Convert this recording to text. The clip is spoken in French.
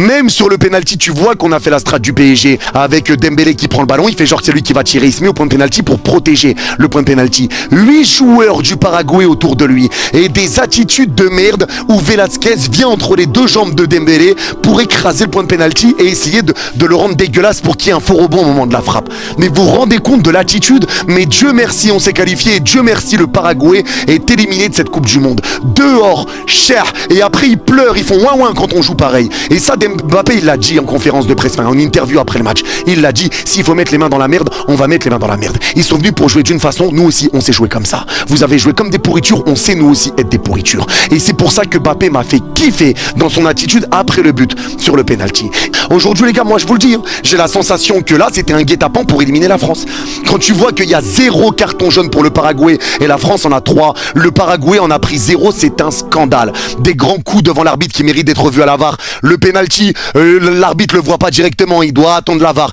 Même sur le penalty, tu vois qu'on a fait la strat du PSG avec Dembélé qui prend le ballon, il fait genre que c'est lui qui va tirer, il se met au point de penalty pour protéger le point de penalty. 8 joueurs du Paraguay autour de lui et des attitudes de merde où Velasquez vient entre les deux jambes de Dembélé pour écraser le point de penalty et essayer de le rendre dégueulasse pour qu'il y ait un faux rebond au moment de la frappe. Mais vous vous rendez compte de l'attitude? Mais Dieu merci, on s'est qualifié et Dieu merci, le Paraguay est éliminé de cette Coupe du Monde. Dehors, cher, et après ils pleurent, ils font ouin ouin quand on joue pareil. Et ça, Mbappé, il l'a dit en conférence de presse, en interview après le match. Il l'a dit, s'il faut mettre les mains dans la merde, on va mettre les mains dans la merde. Ils sont venus pour jouer d'une façon, nous aussi, on s'est joué comme ça. Vous avez joué comme des pourritures, on sait nous aussi être des pourritures. Et c'est pour ça que Mbappé m'a fait kiffer dans son attitude après le but sur le penalty. Aujourd'hui, les gars, moi je vous le dis, j'ai la sensation que là, c'était un guet-apens pour éliminer la France. Quand tu vois qu'il y a 0 carton jaune pour le Paraguay et la France en a 3, le Paraguay en a pris 0, c'est un scandale. Des grands coups devant l'arbitre qui méritent d'être revus à la VAR. Le penalty, l'arbitre le voit pas directement, il doit attendre la VAR.